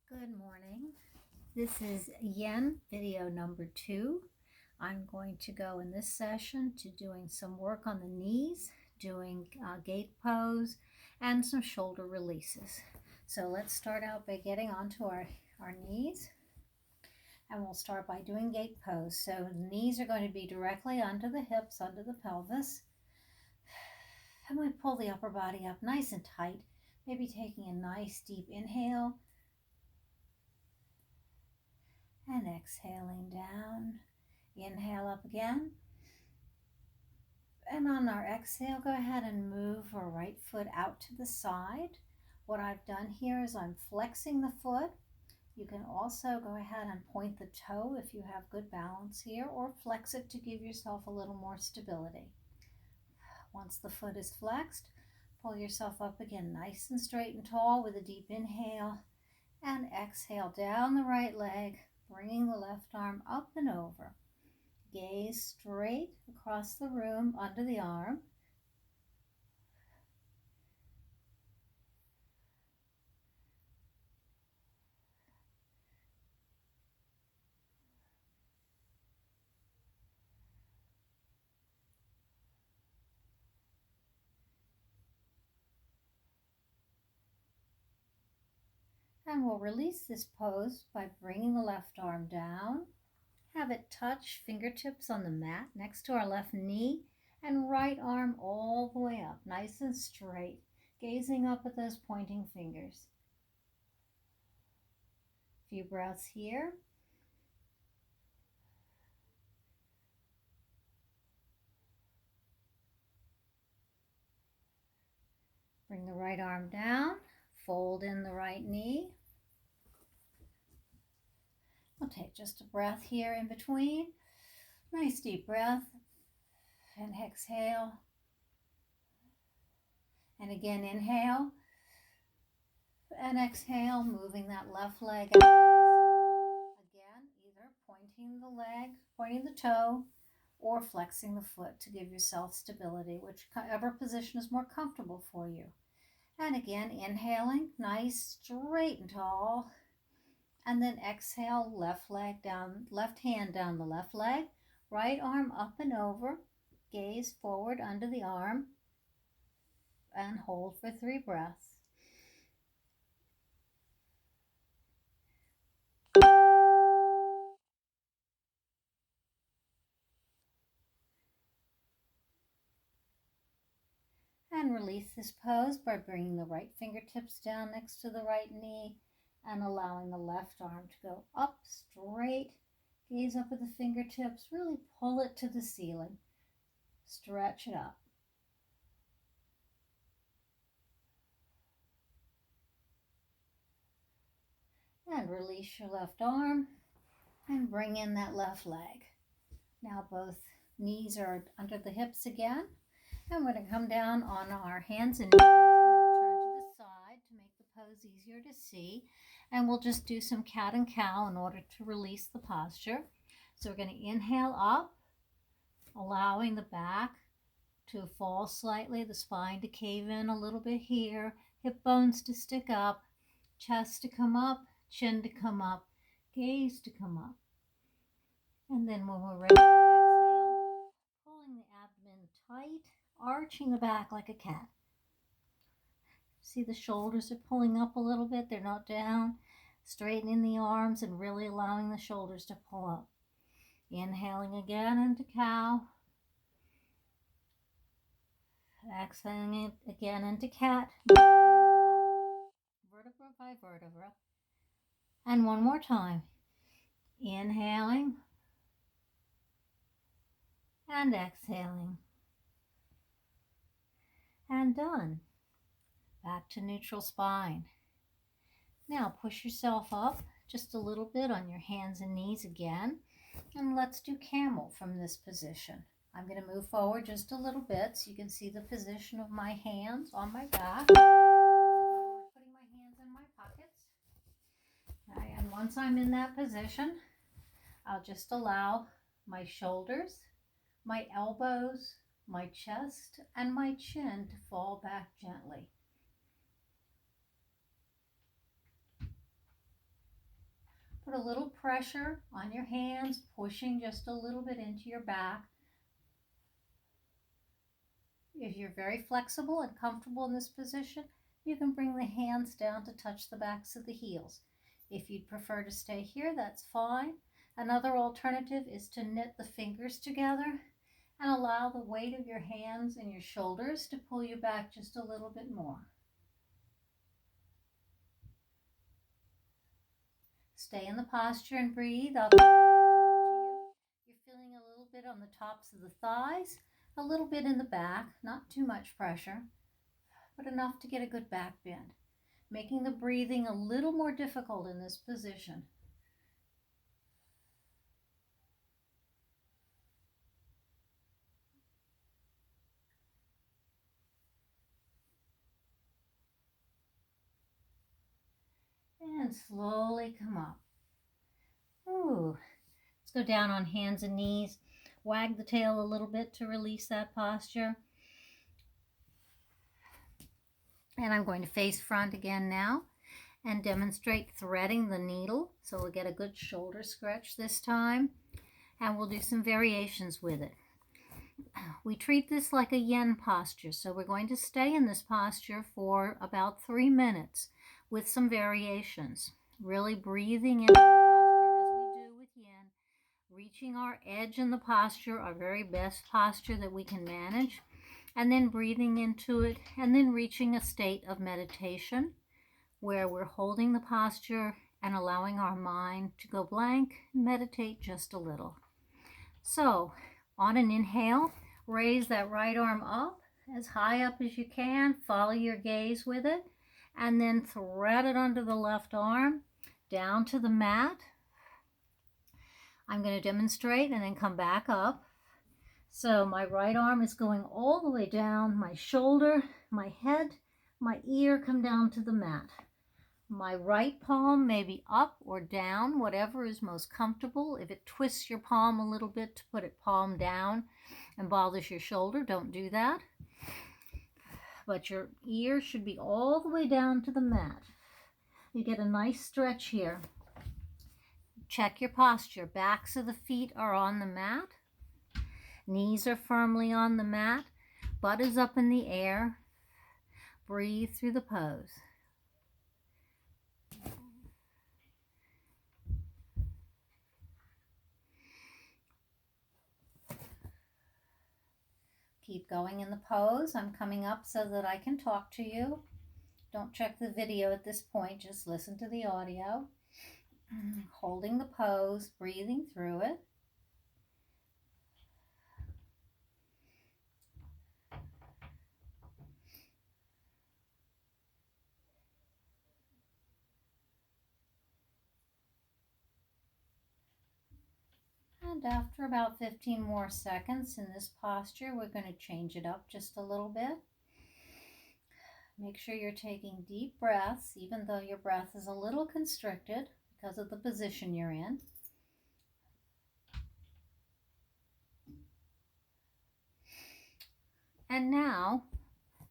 Good morning. This is Yen video number 2. I'm going to go in this session to doing some work on the knees, doing gate pose, and some shoulder releases. So let's start out by getting onto our knees. And we'll start by doing gate pose. So the knees are going to be directly under the hips, under the pelvis. I'm going to pull the upper body up nice and tight, maybe taking a nice deep inhale and exhaling down. Inhale up again. And on our exhale, go ahead and move our right foot out to the side. What I've done here is I'm flexing the foot. You can also go ahead and point the toe if you have good balance here, or flex it to give yourself a little more stability. Once the foot is flexed, pull yourself up again nice and straight and tall with a deep inhale, and exhale down the right leg, bringing the left arm up and over. Gaze straight across the room under the arm. And we'll release this pose by bringing the left arm down. Have it touch fingertips on the mat next to our left knee, and right arm all the way up, nice and straight, gazing up at those pointing fingers. A few breaths here. Bring the right arm down, fold in the right knee. We'll take just a breath here in between. Nice deep breath, and exhale. And again, inhale and exhale, moving that left leg out to the side. Again, either pointing the leg, pointing the toe, or flexing the foot to give yourself stability, whichever position is more comfortable for you. And again, inhaling, nice, straight and tall. And then exhale, left leg down, left hand down the left leg, right arm up and over, gaze forward under the arm, and hold for 3 breaths. And release this pose by bringing the right fingertips down next to the right knee and allowing the left arm to go up straight. Gaze up at the fingertips, really pull it to the ceiling. Stretch it up. And release your left arm and bring in that left leg. Now both knees are under the hips again. And we're going to come down on our hands and knees. I'm going to turn to the side to make the pose easier to see. And we'll just do some cat and cow in order to release the posture. So we're going to inhale up, allowing the back to fall slightly, the spine to cave in a little bit here, hip bones to stick up, chest to come up, chin to come up, gaze to come up. And then when we're ready to exhale, pulling the abdomen tight, arching the back like a cat. See the shoulders are pulling up a little bit, they're not down. Straightening the arms and really allowing the shoulders to pull up. Inhaling again into cow. Exhaling it again into cat. Vertebra by vertebra. And one more time. Inhaling and exhaling. And done. Back to neutral spine. Now push yourself up just a little bit on your hands and knees again. And let's do camel from this position. I'm going to move forward just a little bit so you can see the position of my hands on my back. Putting my hands in my pockets. And once I'm in that position, I'll just allow my shoulders, my elbows, my chest, and my chin to fall back gently. Put a little pressure on your hands, pushing just a little bit into your back. If you're very flexible and comfortable in this position, you can bring the hands down to touch the backs of the heels. If you'd prefer to stay here, that's fine. Another alternative is to knit the fingers together and allow the weight of your hands and your shoulders to pull you back just a little bit more. Stay in the posture and breathe. I'll talk to you. You're feeling a little bit on the tops of the thighs, a little bit in the back, not too much pressure, but enough to get a good back bend, making the breathing a little more difficult in this position. And slowly come up. Ooh. Let's go down on hands and knees. Wag the tail a little bit to release that posture. And I'm going to face front again now and demonstrate threading the needle. So we'll get a good shoulder stretch this time. And we'll do some variations with it. We treat this like a yen posture. So we're going to stay in this posture for about 3 minutes with some variations. Really breathing in the posture as we do with yen. Reaching our edge in the posture, our very best posture that we can manage, and then breathing into it, and then reaching a state of meditation where we're holding the posture and allowing our mind to go blank, meditate just a little. So, on an inhale, raise that right arm up as high up as you can, follow your gaze with it, and then thread it under the left arm, down to the mat. I'm going to demonstrate and then come back up. So my right arm is going all the way down, my shoulder, my head, my ear come down to the mat. My right palm may be up or down, whatever is most comfortable. If it twists your palm a little bit to put it palm down and bothers your shoulder, don't do that. But your ear should be all the way down to the mat. You get a nice stretch here. Check your posture. Backs of the feet are on the mat. Knees are firmly on the mat. Butt is up in the air. Breathe through the pose. Keep going in the pose. I'm coming up so that I can talk to you. Don't check the video at this point. Just listen to the audio. Holding the pose, breathing through it. And after about 15 more seconds in this posture, we're going to change it up just a little bit. Make sure you're taking deep breaths, even though your breath is a little constricted because of the position you're in. And now,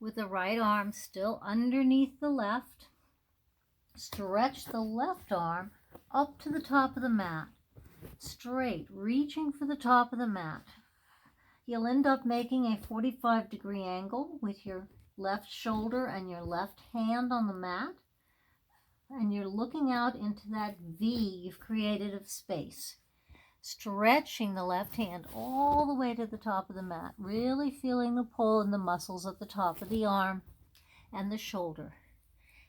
with the right arm still underneath the left, stretch the left arm up to the top of the mat. Straight, reaching for the top of the mat. You'll end up making a 45-degree angle with your left shoulder and your left hand on the mat. And you're looking out into that V you've created of space. Stretching the left hand all the way to the top of the mat. Really feeling the pull in the muscles at the top of the arm and the shoulder.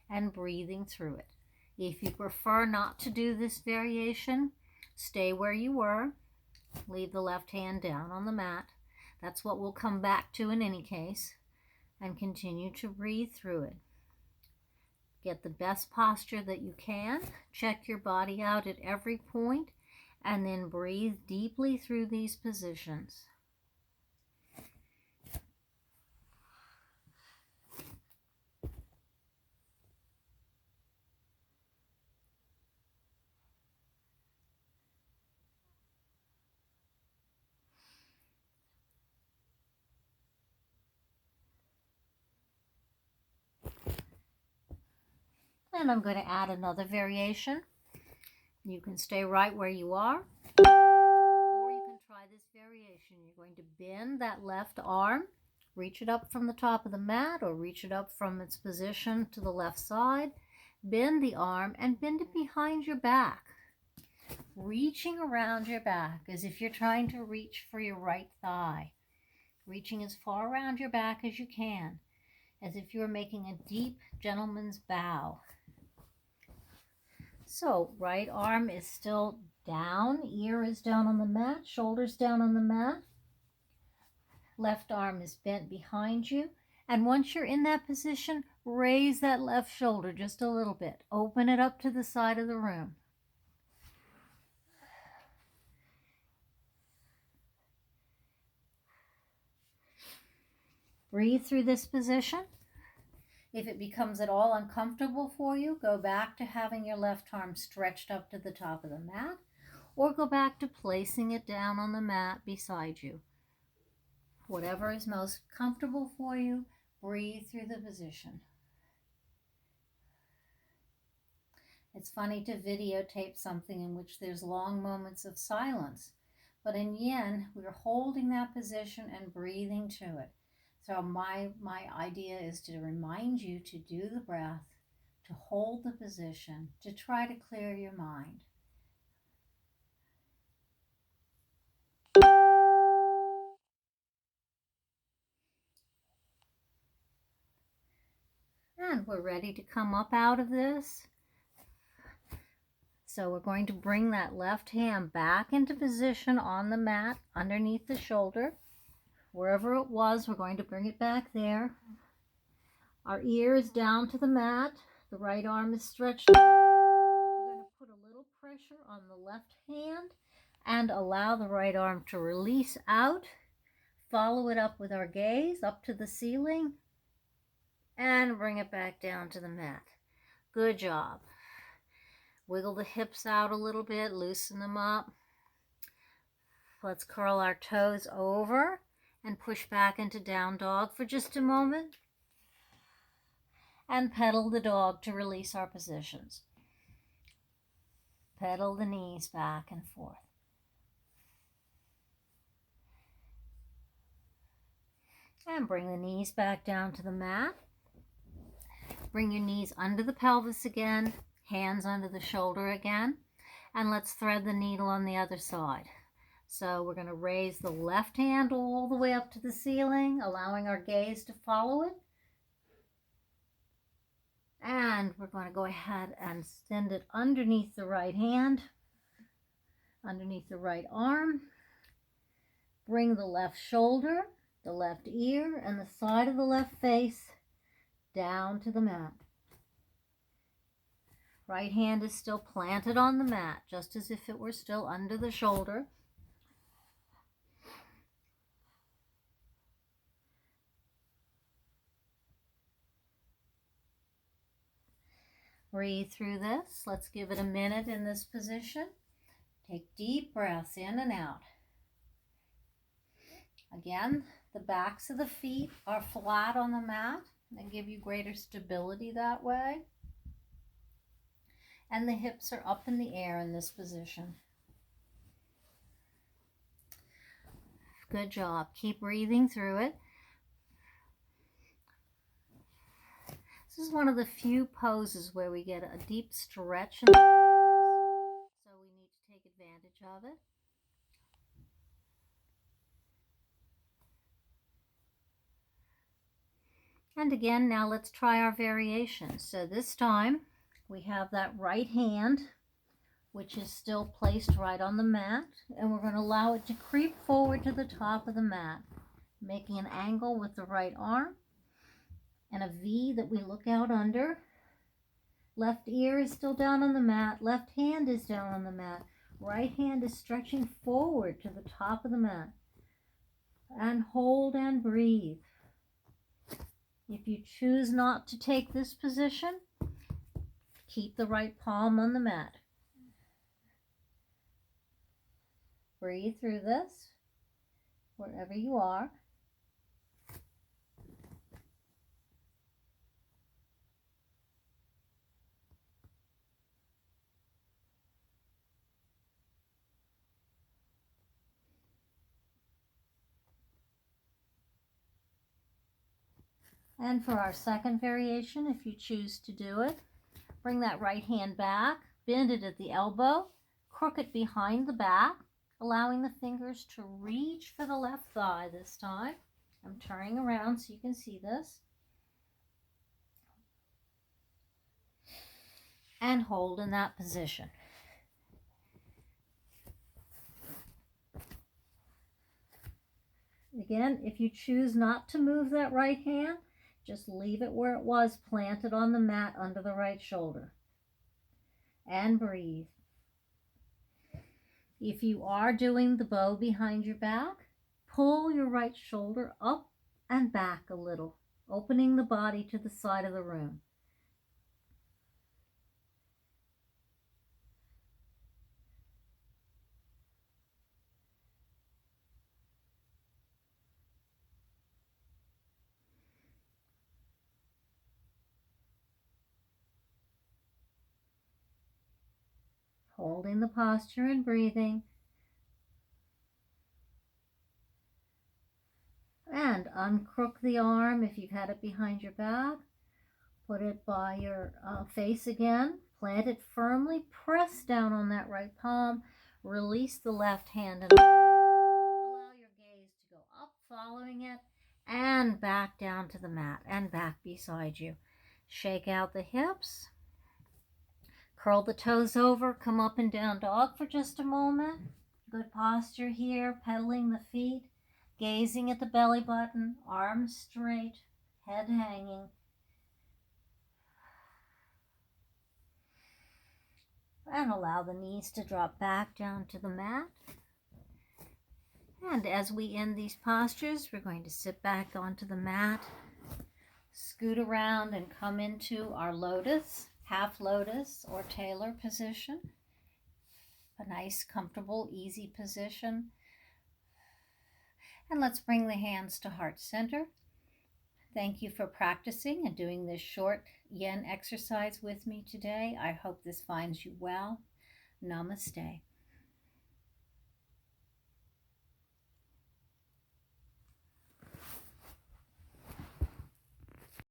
And breathing through it. If you prefer not to do this variation, stay where you were. Leave the left hand down on the mat. That's what we'll come back to in any case. And continue to breathe through it. Get the best posture that you can. Check your body out at every point. And then breathe deeply through these positions. And I'm going to add another variation. You can stay right where you are, or you can try this variation. You're going to bend that left arm, reach it up from the top of the mat or reach it up from its position to the left side. Bend the arm and bend it behind your back, reaching around your back as if you're trying to reach for your right thigh, reaching as far around your back as you can, as if you're making a deep gentleman's bow. So right arm is still down, ear is down on the mat, shoulders down on the mat. Left arm is bent behind you. And once you're in that position, raise that left shoulder just a little bit. Open it up to the side of the room. Breathe through this position. If it becomes at all uncomfortable for you, go back to having your left arm stretched up to the top of the mat, or go back to placing it down on the mat beside you. Whatever is most comfortable for you, breathe through the position. It's funny to videotape something in which there's long moments of silence, but in yin, we're holding that position and breathing to it. So my idea is to remind you to do the breath, to hold the position, to try to clear your mind. And we're ready to come up out of this. So we're going to bring that left hand back into position on the mat underneath the shoulder. Wherever it was, we're going to bring it back there. Our ear is down to the mat. The right arm is stretched. We're going to put a little pressure on the left hand and allow the right arm to release out. Follow it up with our gaze up to the ceiling and bring it back down to the mat. Good job. Wiggle the hips out a little bit, loosen them up. Let's curl our toes over and push back into down dog for just a moment. And pedal the dog to release our positions. Pedal the knees back and forth. And bring the knees back down to the mat. Bring your knees under the pelvis again, hands under the shoulder again. And let's thread the needle on the other side. So we're going to raise the left hand all the way up to the ceiling, allowing our gaze to follow it. And we're going to go ahead and send it underneath the right hand, underneath the right arm. Bring the left shoulder, the left ear, and the side of the left face down to the mat. Right hand is still planted on the mat, just as if it were still under the shoulder. Breathe through this. Let's give it a minute in this position. Take deep breaths in and out. Again, the backs of the feet are flat on the mat and give you greater stability that way. And the hips are up in the air in this position. Good job. Keep breathing through it. This is one of the few poses where we get a deep stretch in the shoulders, so we need to take advantage of it. And again, now let's try our variations. So this time we have that right hand, which is still placed right on the mat, and we're going to allow it to creep forward to the top of the mat, making an angle with the right arm and a V that we look out under. Left ear is still down on the mat. Left hand is down on the mat. Right hand is stretching forward to the top of the mat. And hold and breathe. If you choose not to take this position, keep the right palm on the mat. Breathe through this, wherever you are. And for our second variation, if you choose to do it, bring that right hand back, bend it at the elbow, crook it behind the back, allowing the fingers to reach for the left thigh this time. I'm turning around so you can see this. And hold in that position. Again, if you choose not to move that right hand, just leave it where it was, planted on the mat under the right shoulder. And breathe. If you are doing the bow behind your back, pull your right shoulder up and back a little, opening the body to the side of the room. Holding the posture and breathing. And uncrook the arm if you've had it behind your back. Put it by your face again. Plant it firmly. Press down on that right palm. Release the left hand and allow your gaze to go up, following it, and back down to the mat and back beside you. Shake out the hips. Curl the toes over. Come up and down dog for just a moment. Good posture here. Pedaling the feet. Gazing at the belly button. Arms straight. Head hanging. And allow the knees to drop back down to the mat. And as we end these postures, we're going to sit back onto the mat, scoot around and come into our lotus, half lotus or tailor position. A nice, comfortable, easy position. And let's bring the hands to heart center. Thank you for practicing and doing this short yin exercise with me today. I hope this finds you well. Namaste.